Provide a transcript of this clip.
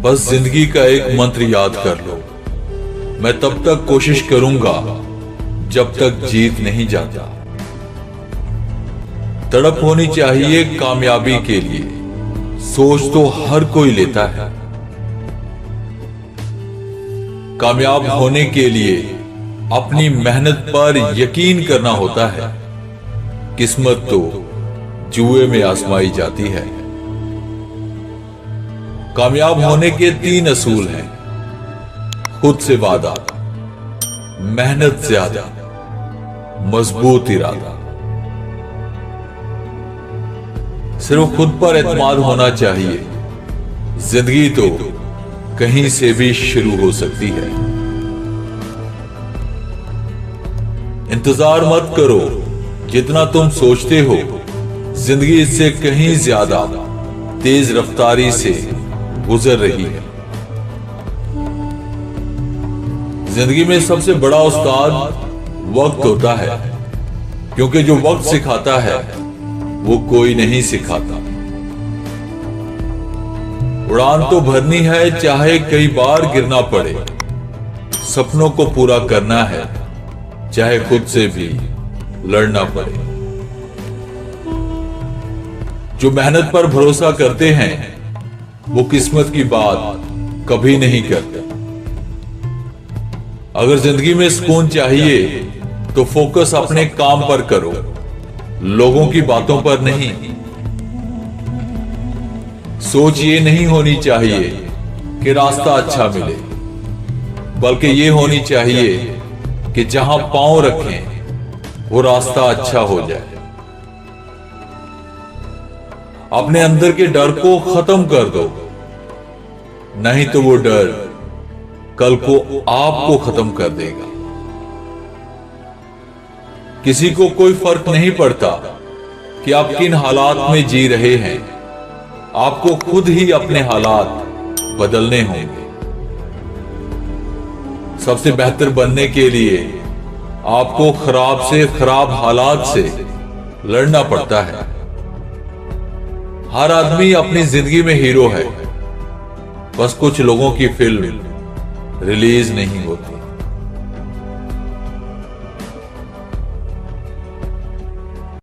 बस जिंदगी का एक मंत्र याद कर लो, मैं तब तक कोशिश करूंगा जब तक जीत नहीं जाता। तड़प होनी चाहिए कामयाबी के लिए, सोच तो हर कोई लेता है। कामयाब होने के लिए अपनी मेहनत पर यकीन करना होता है। किस्मत तो जुए में आजमाई जाती है। कामयाब होने के 3 असूल हैं: खुद से वादा, मेहनत ज्यादा, मजबूत इरादा। सिर्फ खुद पर एतमाद होना चाहिए। जिंदगी तो कहीं से भी शुरू हो सकती है। इंतजार मत करो, जितना तुम सोचते हो जिंदगी इससे कहीं ज्यादा तेज रफ्तारी से गुजर रही है। जिंदगी में सबसे बड़ा उस्ताद वक्त होता है, क्योंकि जो वक्त सिखाता है वो कोई नहीं सिखाता। उड़ान तो भरनी है, चाहे कई बार गिरना पड़े। सपनों को पूरा करना है, चाहे खुद से भी लड़ना पड़े। जो मेहनत पर भरोसा करते हैं वो किस्मत की बात कभी नहीं करते। अगर जिंदगी में सुकून चाहिए तो फोकस अपने काम पर करो, लोगों की बातों पर नहीं। सोच ये नहीं होनी चाहिए कि रास्ता अच्छा मिले, बल्कि ये होनी चाहिए कि जहां पांव रखें वो रास्ता अच्छा हो जाए। अपने अंदर के डर को खत्म कर दो, नहीं तो वो डर कल को आपको खत्म कर देगा। किसी को कोई फर्क नहीं पड़ता कि आप किन हालात में जी रहे हैं, आपको खुद ही अपने हालात बदलने होंगे। सबसे बेहतर बनने के लिए आपको खराब से खराब हालात से लड़ना पड़ता है। हर आदमी अपनी जिंदगी में हीरो है, बस कुछ लोगों की फिल्म रिलीज नहीं होती।